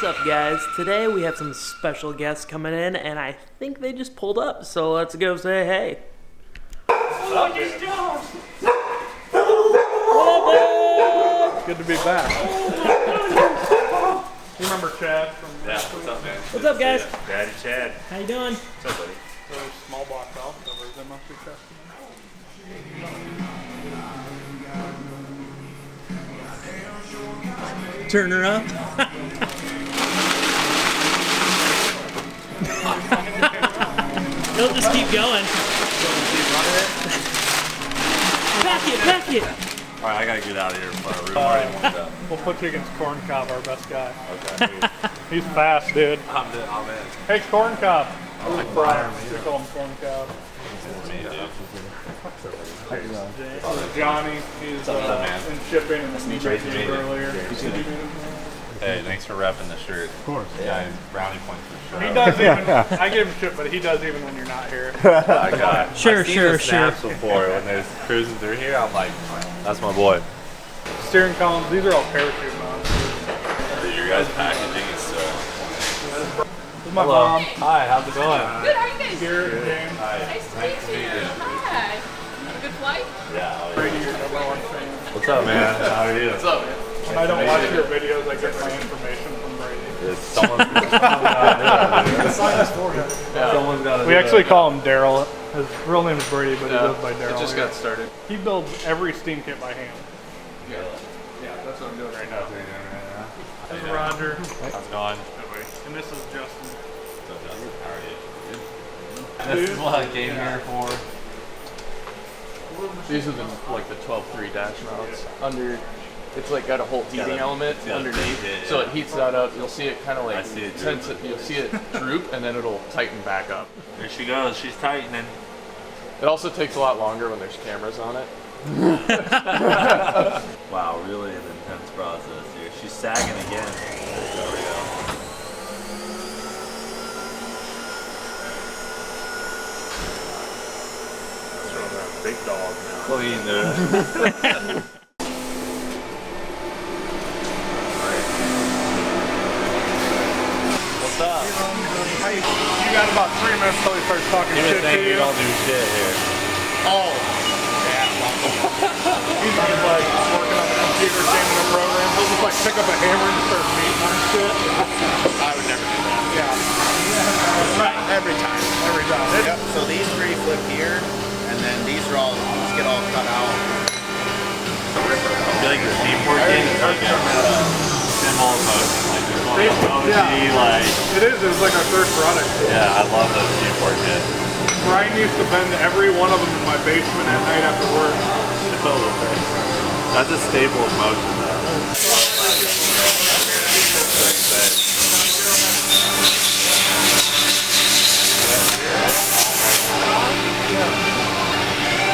up, guys? Today we have some special guests coming in, and I think they just pulled up, so let's go say hey. What is John? Good to be back. You remember Chad from What's up, man? What's up, guys? Daddy Chad. How you doing? What's up, buddy? those small block valve covers. They must be testing them. Turn her up. He'll just keep going. Pack it. Alright, I gotta get out of here before our room already warmed up. We'll put you against Corn Cob, our best guy. Okay. He's fast, dude. I'm in. Hey, Corn Cob. Oh, like Brian. We call him Corn Cob. Johnny. He's in shipping and he mentioned earlier. Hey, thanks for repping the shirt. Of course. Yeah, brownie points for sure. He does even. I give him shit, but he does even when you're not here. I got Sure. snaps before when they're cruising through here. I'm like, that's my boy. Steering columns. These are all parachute mounts. Dude, your guys' packaging is so. This is my mom. Hi, how's it going? Good, how are you guys? Here, James. Hi. Nice to meet you. Hi. Have a good flight? Yeah. Brady, your number one fan. What's up, man? How are you? What's up, man? When I don't watch your videos, I get my information from Brady. Someone's got to We actually call him Daryl. His real name is Brady, but he goes by Daryl. It just got started. He builds every steam kit by hand. Yeah, that's what I'm doing right now. This is Roger, How's it going? and this is Justin. How are you? This is what I came here for. These are the 12-3 dash mounts. It's like got a whole heating element underneath, so it heats that up. You'll see it kind of like you'll see it droop, and then it'll tighten back up. There she goes. She's tightening. It also takes a lot longer when there's cameras on it. Wow, really an intense process here. She's sagging again. There we go. Let's run that big dog now. Clean, dude. What's up? You got about 3 minutes till he starts talking You shit would to think you. you don't do shit here. Oh. He's just like working on the computer, changing a program. He'll just like pick up a hammer and start beating on shit. I would never do that. Yeah. Right, every time. Every time. Yep. So these 3 flip here, and then these are all get all cut out. I feel like the skateboard kit is like a symbol of motion. Like there's one emoji, like It is. It's like our third product. yeah, I love those skateboard kits. Brian used to bend every one of them in my basement at night after work. That's a staple of motion though.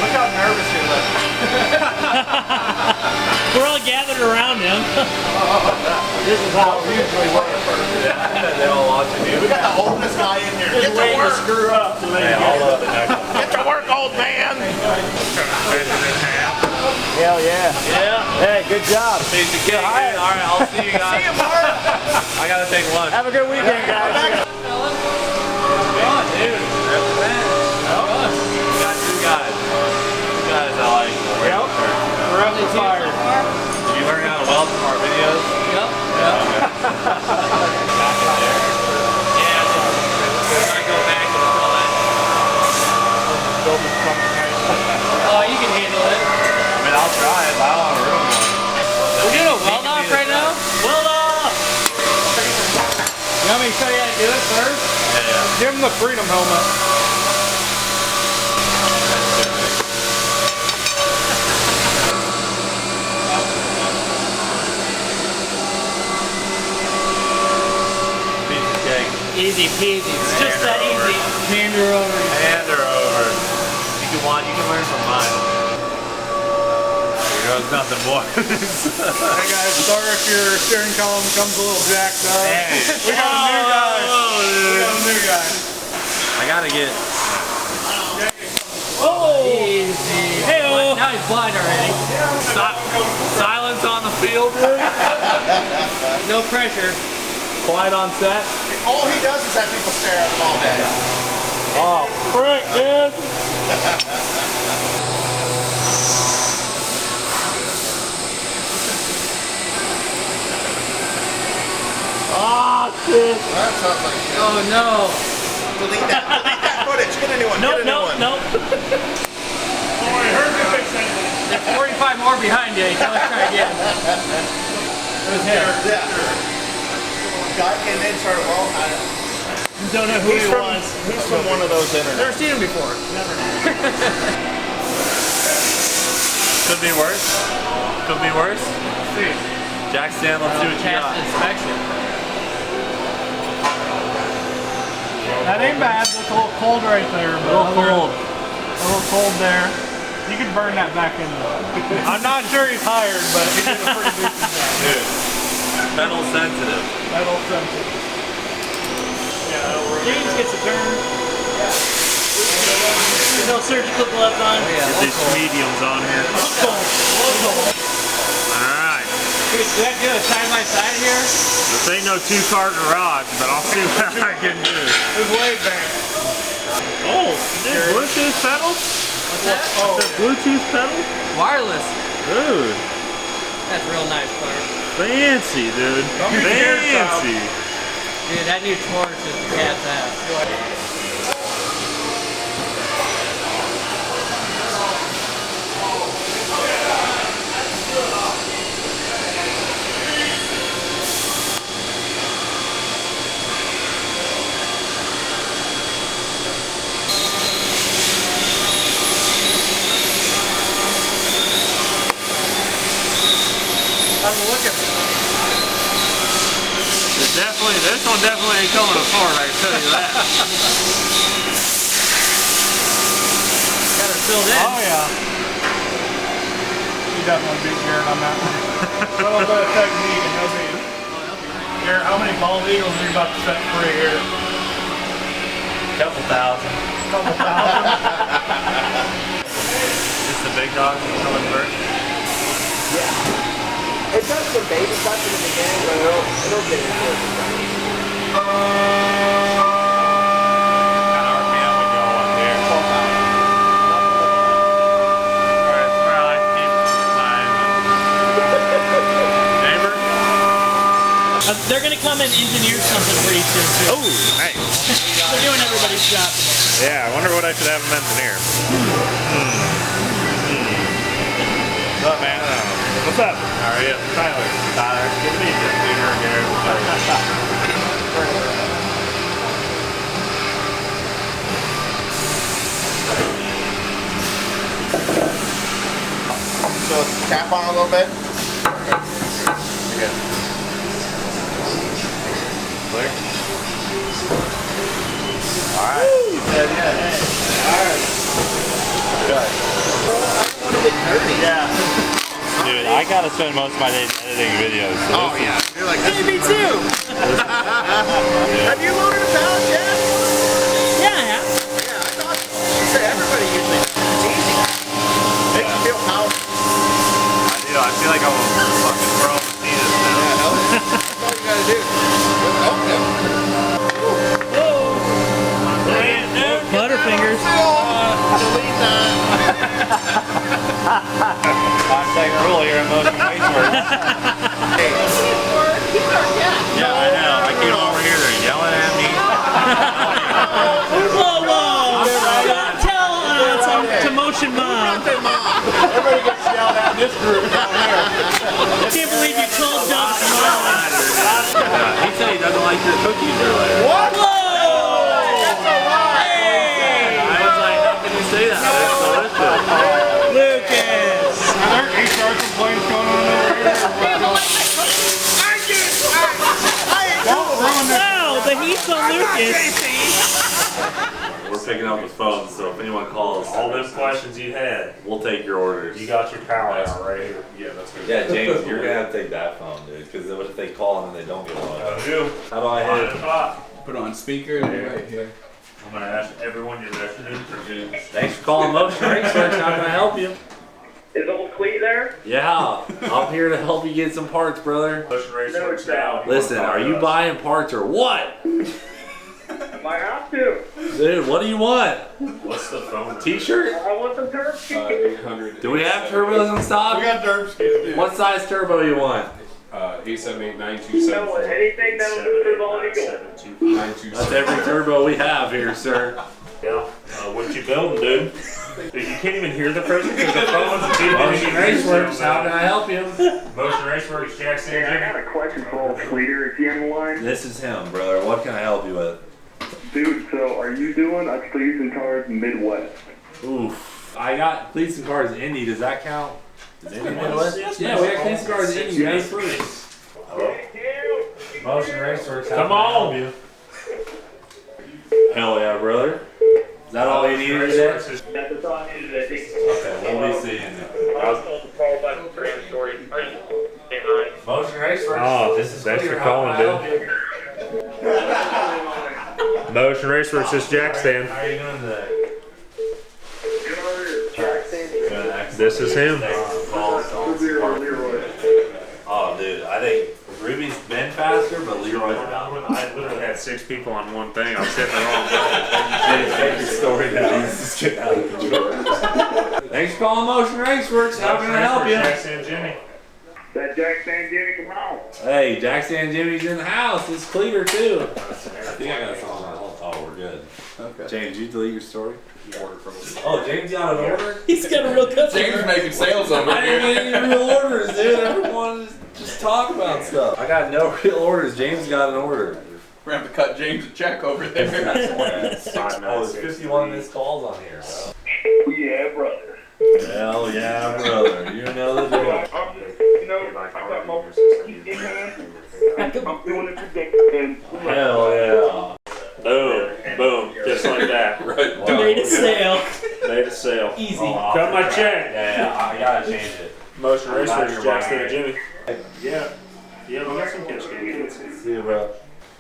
Look how nervous you're looking. We're all gathered around him. This is how we usually work. They all watching you. We got the oldest guy in here. Get to work. Screw up. Hey, all love the next one. Get to work, old man. Hell yeah. Yeah. Hey, good job. Piece of cake. Alright, I'll see you guys. See you, Mark. I gotta take lunch. Have a good weekend, guys. Come on, dude. Represent. We got 2 guys. 2 guys I like. Yep. The rest are fired. Did you learn how to weld from our videos? Yep. Okay. Back in there. Yeah, I go back and all that. Oh, you can handle it. I mean, I'll try it, but I don't have a room. We're doing a weld off right now. Weld off. You want me to show you how to do it first? Yeah. Give him the Freedom helmet. Piece of cake. Easy peasy. It's just that easy. Hand her over. Hand her over. You can learn from mine. There goes nothing more. Hey guys, sorry if your steering column comes a little jacked up. Hey. We got a new guy. We got a new guy. I gotta get. Easy. Hey-oh. Now he's blind already. Silence on the field. No pressure. quiet on set. All he does is have people stare at him all day. Oh, frick, dude. Ah, shit. That sounds like shit. Oh no. Delete that footage. Get a new one. Nope, Get a new nope, one. nope. There's 45 more behind you. Let's try again. It was him. Yeah. Guy came in, started well. Don't know who he was. He's from one of those internet. Never seen him before. Could be worse. Could be worse. Jack Stan, let's see what you got. Inspection. That ain't bad. It's a little cold right there. A little cold. A little cold there. You could burn that back in though. I'm not sure he's hired, but he did a pretty decent job. Dude, metal sensitive. Metal sensitive. James gets a turn. There's no surgical gloves on. Get these mediums on here. Alright. Do I do a side by side here? This ain't no 2-car garage, but I'll see what I can do. It's way back. Oh, dude, Bluetooth pedal? What's that? Oh. Bluetooth pedal? Wireless. Dude, That's real nice, Clark. fancy, dude. Fancy. Dude, that new torch is the cat's ass. This one definitely ain't coming apart, I can tell you that. Got her filled in. Oh yeah. You definitely beat Garrett on that one. A little bit of technique and no beat. Garrett, how many bald eagles are you about to set free here? Couple thousand. Couple thousand? Just the big dogs coming first. It does some baby stuff in the beginning, but it'll get into it. What kind of RPM we go on there? Alright, well, I keep mine. Neighbor? They're gonna come and engineer something pretty soon too. Oh, nice. They're doing everybody's job today. Yeah, I wonder what I should have them engineer. What's up, man? What's up? How are you? Tyler. Tyler. Good to meet you. Peter and Garrett. So tap on a little bit. Okay. Clear? Alright. Alright. Good. Yeah. Dude, I gotta spend most of my days editing videos. So Oh yeah. You're like, hey, me too. yeah. Have you loaded a pallet yet? Yeah, I have. Yeah, I thought you said everybody usually does. It's easy. Makes you feel powerful. I do. I feel like I'm a fucking pro with penis now. That's all you gotta do. Butterfingers. Delete that. 5-second rule here at Motion Raceworks. Yeah, I know. I came over here, they're yelling at me. Whoa, whoa! Don't tell to Motion Mom. Everybody gets yelled at in this group down here. I can't believe you told Doug's mom. He said he doesn't like your cookies earlier. What? Whoa! I was like, how can you say that? That's delicious. Lucas! Are there HR complaints going on over here? Don't ruin this. Wow, the heat's on Lucas. We're picking up the phone, so if anyone calls, all those questions you had, we'll take your orders. You got your power out right here. Yeah, that's good. Yeah, James, you're gonna have to take that phone, dude, because what if they call and then they don't get one? How do I hit it? Put on speaker and right here. I'm gonna ask everyone your best introduce. Thanks for calling Motion Raceworks. How can I help you? Is old Cleetus there? Yeah, I'm here to help you get some parts, brother. Motion Raceworks now. Listen, are you buying parts or what? Might have to. Dude, what do you want? What's the phone? T-shirt? I want some turf skis. 800. Do we have turbos in stock? We got derp skis, dude. What size turbo you want? 878-927. No, anything that'll do for Bald Eagle. 927. That's every turbo we have here, sir. Yeah. What you building, dude? Dude, you can't even hear the person because the phone's too Motion Raceworks, how can I help you? Motion Raceworks, Jackson. Hey, I got a question for old Cleeter. Is he on the line? This is him, brother. What can I help you with? Dude, so are you doing a Cleetus and Cars Midwest? Oof. I got cleats and cars Indy. Does that count? Is Indy Midwest? Yeah, we got cleats and cars Indy. May 1st. Motion Raceworks, how Come can I help on. you? Hell yeah, brother. Is that all you needed today? That's all I needed today. Okay, we'll be seeing you. I was told to call back for your story. Are you? Hey, hi. Motion Raceworks. Oh, this is thanks clear. for How calling, can I dude. help you? Motion Raceworks, this is Jack Stan. How are you doing today? This is him. Oh, dude, I think Ruby's been faster, but Leroy's about. I literally had 6 people on one thing. I'm sitting wrong. Take your story down. This is getting out of control. Thanks for calling Motion Raceworks. How can I help you? Jack Stan Jimmy. That Jack San Jimmy, come on. Hey, Jackson and Jimmy's in the house. It's Cleeter too. I think I got a song. Oh, we're good. Okay. James, you delete your story? Order from us. Oh, James got an order? He's got a real customer. James making sales over I didn't here. get any real orders, dude. Everyone just talk about stuff. I got no real orders. James got an order. We're gonna have to cut James a check over there. Oh, there's 51 missed calls on here. Bro. Yeah, brother. Hell yeah, brother. You know the deal. You know, I got my keys in hand. I'm doing it today. And Hell yeah. Boom. Boom. Just like that. Right. Made a sale. Made a sale. Easy. Cut my check. Yeah, I gotta change it. Motion I'm not Raceworks, your Jack Stan mind. Jimmy. Yeah. Yeah, we got some catch games. See you, bro.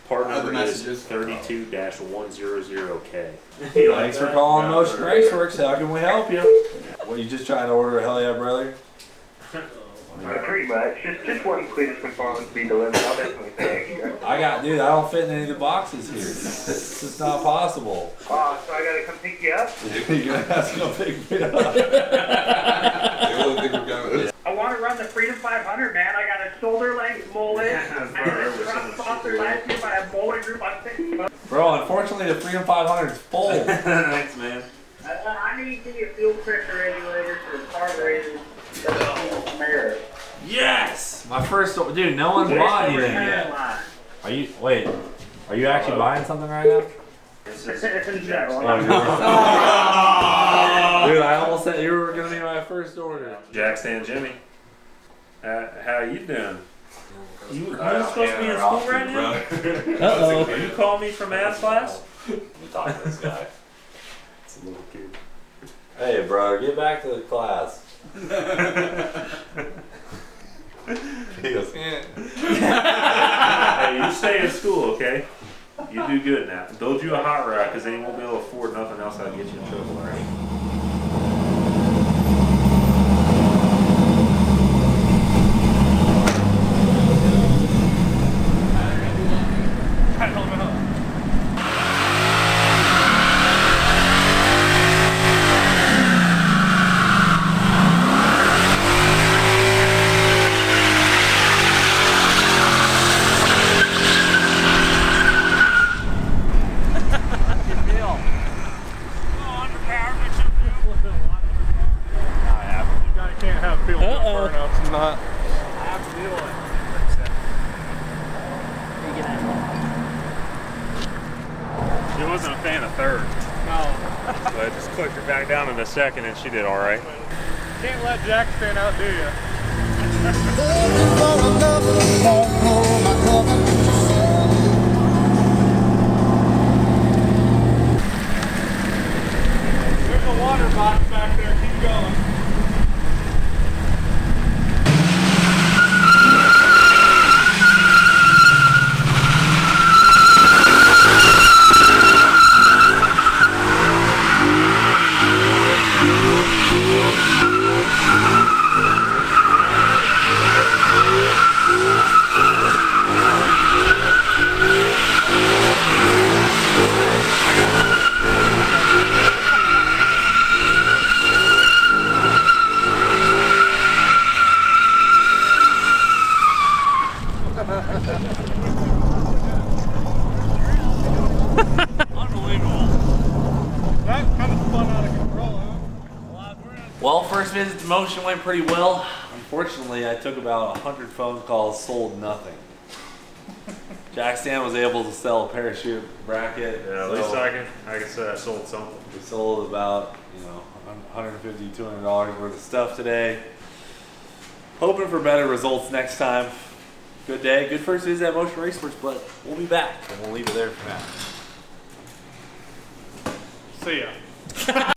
Part Other number is messages. 32-100K. Thanks for calling Motion Raceworks. How can we help you? What, you just trying to order a Hell Yeah, brother? pretty much. Just one Cleetus McFarland to be delivered. I'll definitely say extra. I don't fit in any of the boxes here. It's just not possible. So I gotta come pick you up? You're gonna have to go pick me up. I want to run the Freedom 500, man. I got a shoulder length mullet. I had a front sponsor last year by a bowling group on Facebook. Bro, unfortunately the Freedom 500 is full. Thanks, man. I need to give you a fuel pressure regulator for the carburetor. Yes! My first, dude, no one's bought anything yet. Are you actually buying something right now? Dude, I almost said you were gonna be my first order. Jack Stan Jimmy. How you doing? You supposed to be in school right now? Uh-oh. You call me from math class? You talk to this guy. It's a little kid. Hey, brother, get back to the class. He goes, Hey, you stay in school, okay? You do good now. Build you a hot rod, because they won't be able to afford nothing else that'll get you in trouble, alright? I don't know. Can't have fuel burnouts and not. She wasn't a fan of third. No. But I just clicked her back down in a second and she did alright. Can't let Jack stand out, do you? There's a water box back there. Keep going. motion went pretty well. Unfortunately, I took about 100 phone calls, sold nothing. Jack Stan was able to sell a parachute bracket. Yeah, at least I can say I sold something. We sold about, $150, $200 worth of stuff today. Hoping for better results next time. Good day, good first visit at Motion Raceworks, but we'll be back and we'll leave it there for now. See ya.